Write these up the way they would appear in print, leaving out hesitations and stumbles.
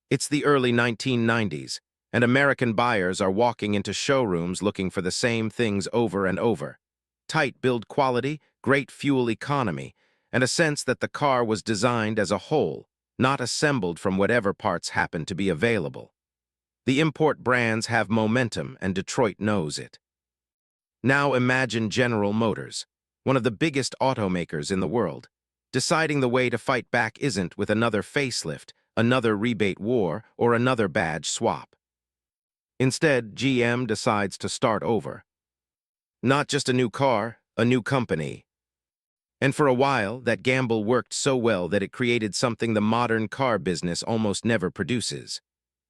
It's the early 1990s, and American buyers are walking into showrooms looking for the same things over and over. Tight build quality, great fuel economy, and a sense that the car was designed as a whole, not assembled from whatever parts happen to be available. The import brands have momentum, and Detroit knows it. Now imagine General Motors, one of the biggest automakers in the world. Deciding the way to fight back isn't with another facelift, another rebate war, or another badge swap. Instead, GM decides to start over. Not just a new car, a new company. And for a while, that gamble worked so well that it created something the modern car business almost never produces.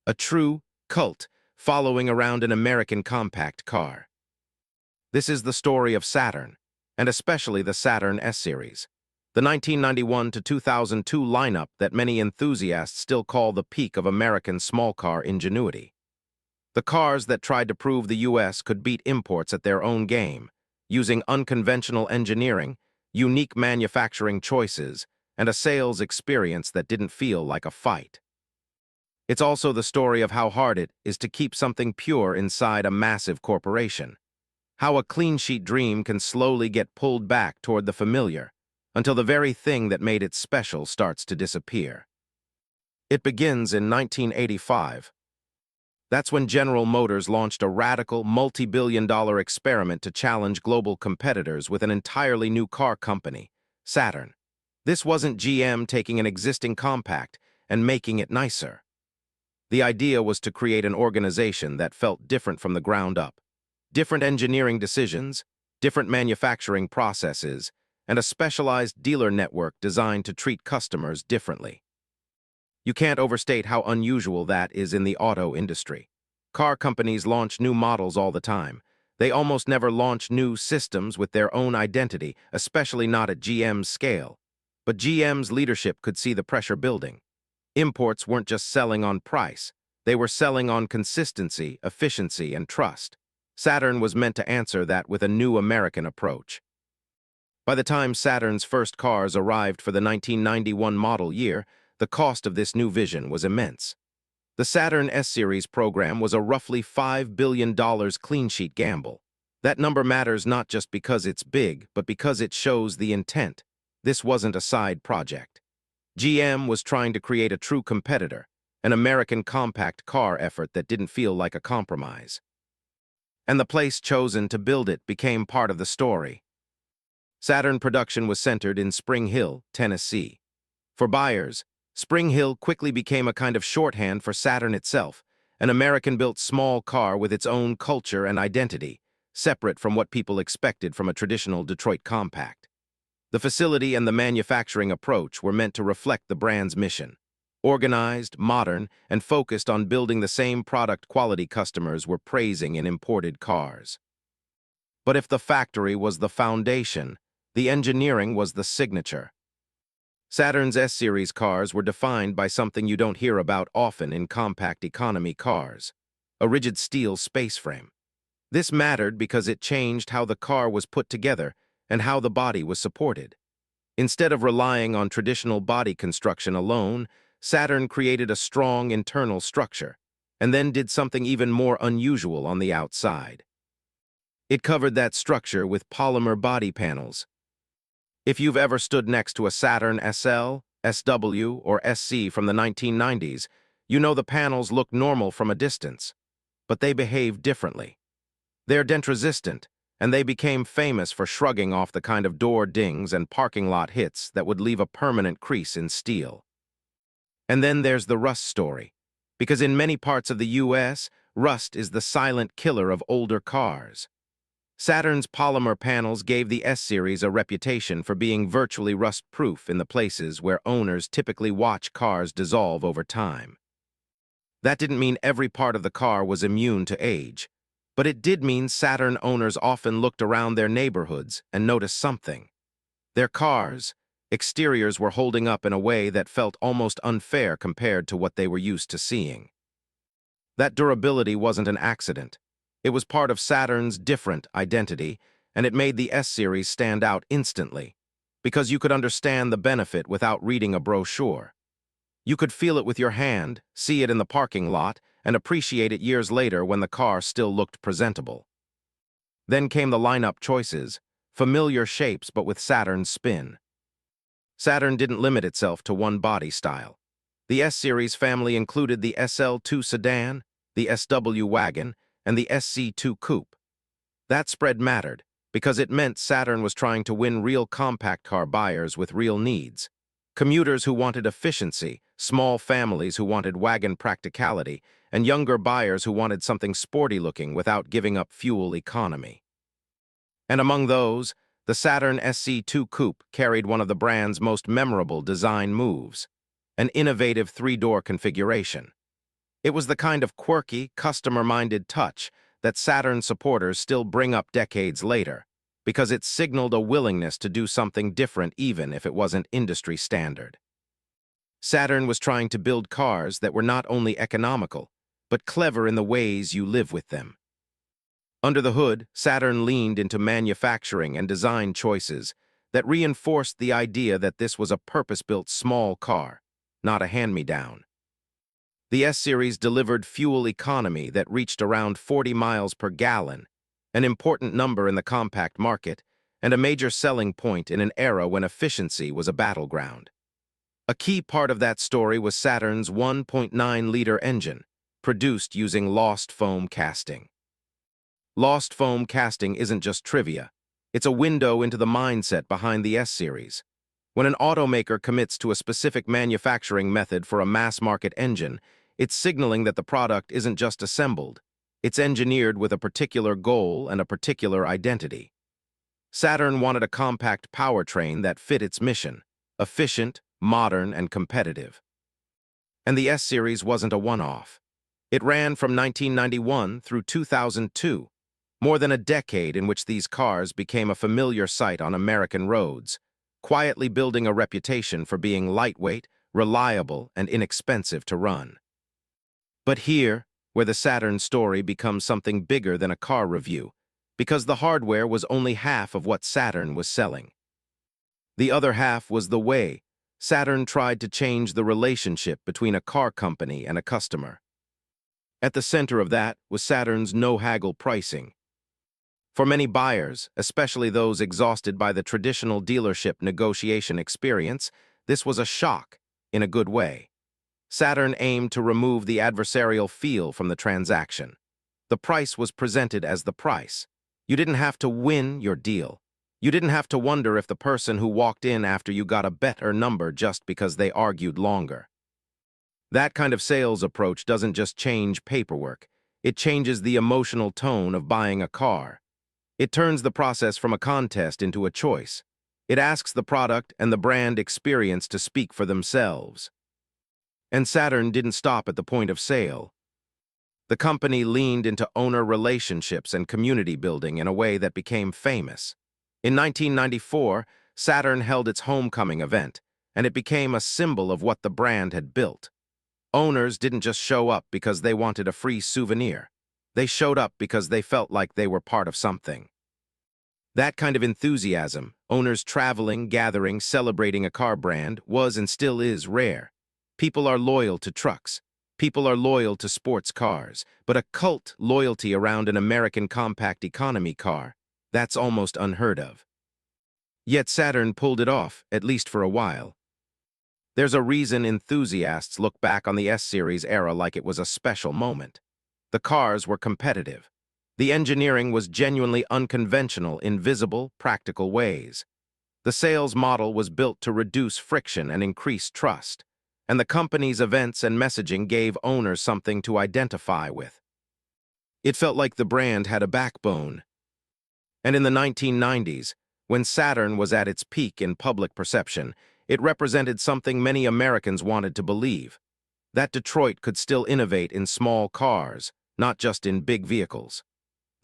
A true cult following around an American compact car. This is the story of Saturn, and especially the Saturn S-Series. The 1991 to 2002 lineup that many enthusiasts still call the peak of American small car ingenuity. The cars that tried to prove the U.S. could beat imports at their own game, using unconventional engineering, unique manufacturing choices, and a sales experience that didn't feel like a fight. It's also the story of how hard it is to keep something pure inside a massive corporation. How a clean-sheet dream can slowly get pulled back toward the familiar, until the very thing that made it special starts to disappear. It begins in 1985. That's when General Motors launched a radical, multi-billion-dollar experiment to challenge global competitors with an entirely new car company, Saturn. This wasn't GM taking an existing compact and making it nicer. The idea was to create an organization that felt different from the ground up. Different engineering decisions, different manufacturing processes, and a specialized dealer network designed to treat customers differently. You can't overstate how unusual that is in the auto industry. Car companies launch new models all the time. They almost never launch new systems with their own identity, especially not at GM's scale. But GM's leadership could see the pressure building. Imports weren't just selling on price. They were selling on consistency, efficiency, and trust. Saturn was meant to answer that with a new American approach. By the time Saturn's first cars arrived for the 1991 model year, the cost of this new vision was immense. The Saturn S-Series program was a roughly $5 billion clean-sheet gamble. That number matters not just because it's big, but because it shows the intent. This wasn't a side project. GM was trying to create a true competitor, an American compact car effort that didn't feel like a compromise. And the place chosen to build it became part of the story. Saturn production was centered in Spring Hill, Tennessee. For buyers, Spring Hill quickly became a kind of shorthand for Saturn itself, an American-built small car with its own culture and identity, separate from what people expected from a traditional Detroit compact. The facility and the manufacturing approach were meant to reflect the brand's mission. Organized, modern, and focused on building the same product quality customers were praising in imported cars. But if the factory was the foundation, the engineering was the signature. Saturn's S-Series cars were defined by something you don't hear about often in compact economy cars: a rigid steel spaceframe. This mattered because it changed how the car was put together and how the body was supported. Instead of relying on traditional body construction alone, Saturn created a strong internal structure, and then did something even more unusual on the outside. It covered that structure with polymer body panels. If you've ever stood next to a Saturn SL, SW, or SC from the 1990s, you know the panels look normal from a distance. But they behave differently. They're dent-resistant, and they became famous for shrugging off the kind of door dings and parking lot hits that would leave a permanent crease in steel. And then there's the rust story, because in many parts of the U.S., rust is the silent killer of older cars. Saturn's polymer panels gave the S-Series a reputation for being virtually rust-proof in the places where owners typically watch cars dissolve over time. That didn't mean every part of the car was immune to age, but it did mean Saturn owners often looked around their neighborhoods and noticed something. Their cars' exteriors were holding up in a way that felt almost unfair compared to what they were used to seeing. That durability wasn't an accident. It was part of Saturn's different identity, and it made the S-Series stand out instantly, because you could understand the benefit without reading a brochure. You could feel it with your hand, see it in the parking lot, and appreciate it years later when the car still looked presentable. Then came the lineup choices, familiar shapes but with Saturn's spin. Saturn didn't limit itself to one body style. The S-Series family included the SL2 sedan, the SW wagon, and the SC2 coupe. That spread mattered, because it meant Saturn was trying to win real compact car buyers with real needs. Commuters who wanted efficiency, small families who wanted wagon practicality, and younger buyers who wanted something sporty-looking without giving up fuel economy. And among those, the Saturn SC2 Coupe carried one of the brand's most memorable design moves, an innovative three-door configuration. It was the kind of quirky, customer-minded touch that Saturn supporters still bring up decades later, because it signaled a willingness to do something different even if it wasn't industry standard. Saturn was trying to build cars that were not only economical, but clever in the ways you live with them. Under the hood, Saturn leaned into manufacturing and design choices that reinforced the idea that this was a purpose-built small car, not a hand-me-down. The S-Series delivered fuel economy that reached around 40 miles per gallon, an important number in the compact market, and a major selling point in an era when efficiency was a battleground. A key part of that story was Saturn's 1.9-liter engine, produced using lost foam casting. Lost foam casting isn't just trivia. It's a window into the mindset behind the S-Series. When an automaker commits to a specific manufacturing method for a mass-market engine, it's signaling that the product isn't just assembled. It's engineered with a particular goal and a particular identity. Saturn wanted a compact powertrain that fit its mission, efficient, modern, and competitive. And the S-Series wasn't a one-off. It ran from 1991 through 2002, more than a decade in which these cars became a familiar sight on American roads, quietly building a reputation for being lightweight, reliable, and inexpensive to run. But here, where the Saturn story becomes something bigger than a car review, because the hardware was only half of what Saturn was selling. The other half was the way Saturn tried to change the relationship between a car company and a customer. At the center of that was Saturn's no-haggle pricing. For many buyers, especially those exhausted by the traditional dealership negotiation experience, this was a shock, in a good way. Saturn aimed to remove the adversarial feel from the transaction. The price was presented as the price. You didn't have to win your deal. You didn't have to wonder if the person who walked in after you got a better number just because they argued longer. That kind of sales approach doesn't just change paperwork. It changes the emotional tone of buying a car. It turns the process from a contest into a choice. It asks the product and the brand experience to speak for themselves. And Saturn didn't stop at the point of sale. The company leaned into owner relationships and community building in a way that became famous. In 1994, Saturn held its Homecoming event, and it became a symbol of what the brand had built. Owners didn't just show up because they wanted a free souvenir. They showed up because they felt like they were part of something. That kind of enthusiasm, owners traveling, gathering, celebrating a car brand, was and still is rare. People are loyal to trucks. People are loyal to sports cars. But a cult loyalty around an American compact economy car, that's almost unheard of. Yet Saturn pulled it off, at least for a while. There's a reason enthusiasts look back on the S-Series era like it was a special moment. The cars were competitive. The engineering was genuinely unconventional in visible, practical ways. The sales model was built to reduce friction and increase trust, and the company's events and messaging gave owners something to identify with. It felt like the brand had a backbone. And in the 1990s, when Saturn was at its peak in public perception, it represented something many Americans wanted to believe, that Detroit could still innovate in small cars, not just in big vehicles.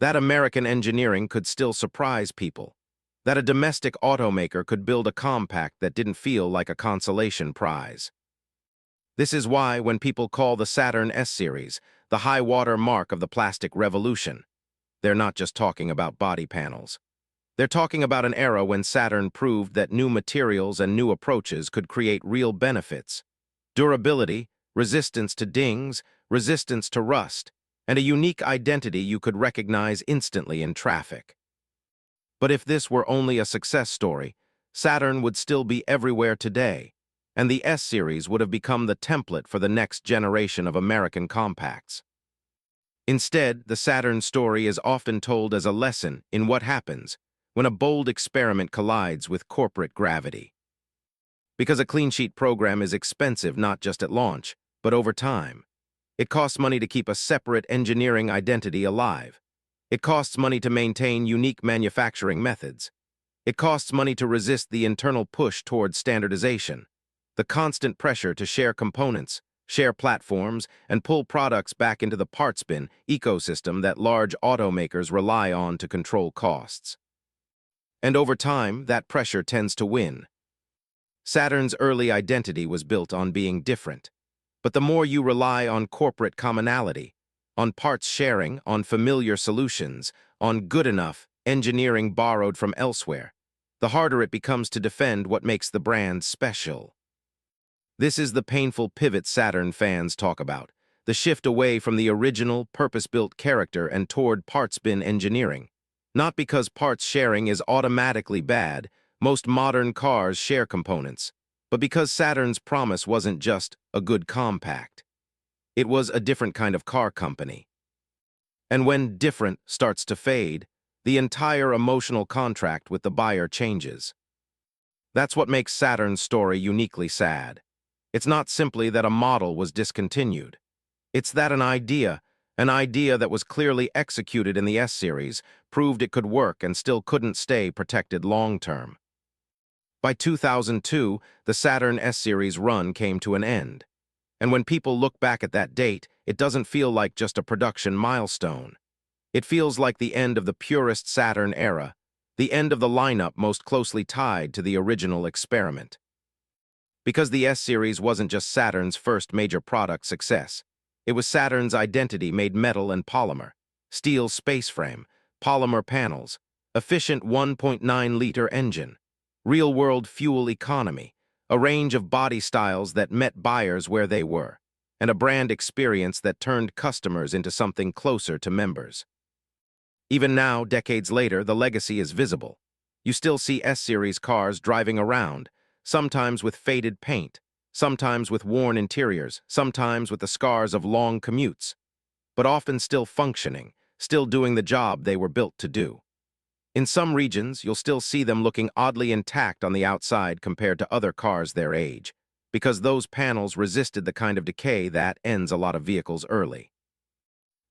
That American engineering could still surprise people. That a domestic automaker could build a compact that didn't feel like a consolation prize. This is why when people call the Saturn S-Series the high-water mark of the plastic revolution, they're not just talking about body panels. They're talking about an era when Saturn proved that new materials and new approaches could create real benefits. Durability, resistance to dings, resistance to rust, and a unique identity you could recognize instantly in traffic. But if this were only a success story, Saturn would still be everywhere today, and the S-Series would have become the template for the next generation of American compacts. Instead, the Saturn story is often told as a lesson in what happens when a bold experiment collides with corporate gravity. Because a clean sheet program is expensive not just at launch, but over time. It costs money to keep a separate engineering identity alive. It costs money to maintain unique manufacturing methods. It costs money to resist the internal push towards standardization, the constant pressure to share components, share platforms, and pull products back into the parts bin ecosystem that large automakers rely on to control costs. And over time, that pressure tends to win. Saturn's early identity was built on being different. But the more you rely on corporate commonality, on parts sharing, on familiar solutions, on good enough engineering borrowed from elsewhere, the harder it becomes to defend what makes the brand special. This is the painful pivot Saturn fans talk about, the shift away from the original, purpose-built character and toward parts bin engineering. Not because parts sharing is automatically bad, most modern cars share components, but because Saturn's promise wasn't just a good compact. It was a different kind of car company. And when different starts to fade, the entire emotional contract with the buyer changes. That's what makes Saturn's story uniquely sad. It's not simply that a model was discontinued. It's that an idea that was clearly executed in the S-Series, proved it could work and still couldn't stay protected long-term. By 2002, the Saturn S-Series run came to an end. And when people look back at that date, it doesn't feel like just a production milestone. It feels like the end of the purest Saturn era, the end of the lineup most closely tied to the original experiment. Because the S-Series wasn't just Saturn's first major product success. It was Saturn's identity made metal and polymer, steel spaceframe, polymer panels, efficient 1.9-liter engine, real-world fuel economy, a range of body styles that met buyers where they were, and a brand experience that turned customers into something closer to members. Even now, decades later, the legacy is visible. You still see S-Series cars driving around, sometimes with faded paint, sometimes with worn interiors, sometimes with the scars of long commutes, but often still functioning, still doing the job they were built to do. In some regions, you'll still see them looking oddly intact on the outside compared to other cars their age, because those panels resisted the kind of decay that ends a lot of vehicles early.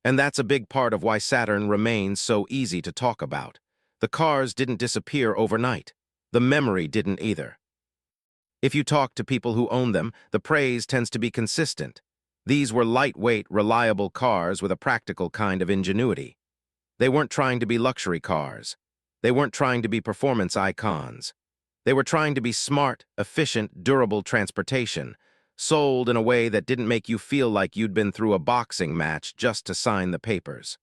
And that's a big part of why Saturn remains so easy to talk about. The cars didn't disappear overnight. The memory didn't either. If you talk to people who own them, the praise tends to be consistent. These were lightweight, reliable cars with a practical kind of ingenuity. They weren't trying to be luxury cars. They weren't trying to be performance icons. They were trying to be smart, efficient, durable transportation, sold in a way that didn't make you feel like you'd been through a boxing match just to sign the papers.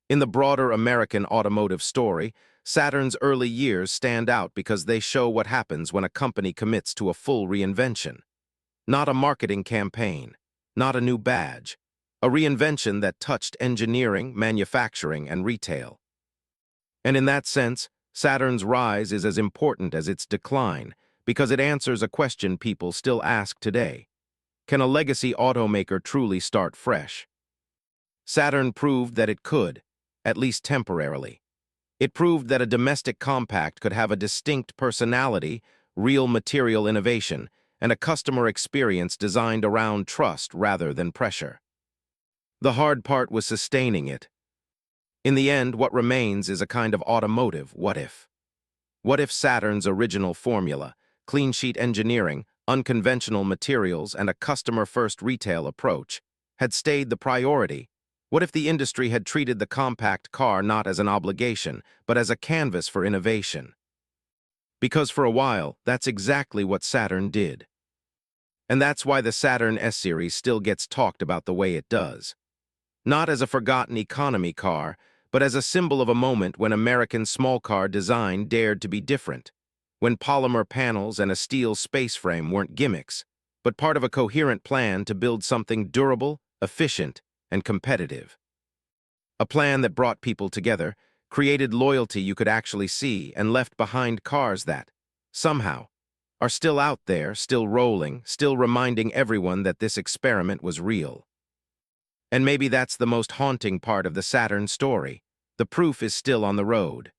In the broader American automotive story, Saturn's early years stand out because they show what happens when a company commits to a full reinvention. Not a marketing campaign, not a new badge, a reinvention that touched engineering, manufacturing, and retail. And in that sense, Saturn's rise is as important as its decline because it answers a question people still ask today. Can a legacy automaker truly start fresh? Saturn proved that it could, at least temporarily. It proved that a domestic compact could have a distinct personality, real material innovation, and a customer experience designed around trust rather than pressure. The hard part was sustaining it. In the end, what remains is a kind of automotive what if. What if Saturn's original formula, clean sheet engineering, unconventional materials, and a customer-first retail approach, had stayed the priority? What if the industry had treated the compact car not as an obligation, but as a canvas for innovation? Because for a while, that's exactly what Saturn did. And that's why the Saturn S-Series still gets talked about the way it does. Not as a forgotten economy car, but as a symbol of a moment when American small car design dared to be different, when polymer panels and a steel space frame weren't gimmicks, but part of a coherent plan to build something durable, efficient, and competitive. A plan that brought people together, created loyalty you could actually see, and left behind cars that, somehow, are still out there, still rolling, still reminding everyone that this experiment was real. And maybe that's the most haunting part of the Saturn story. The proof is still on the road.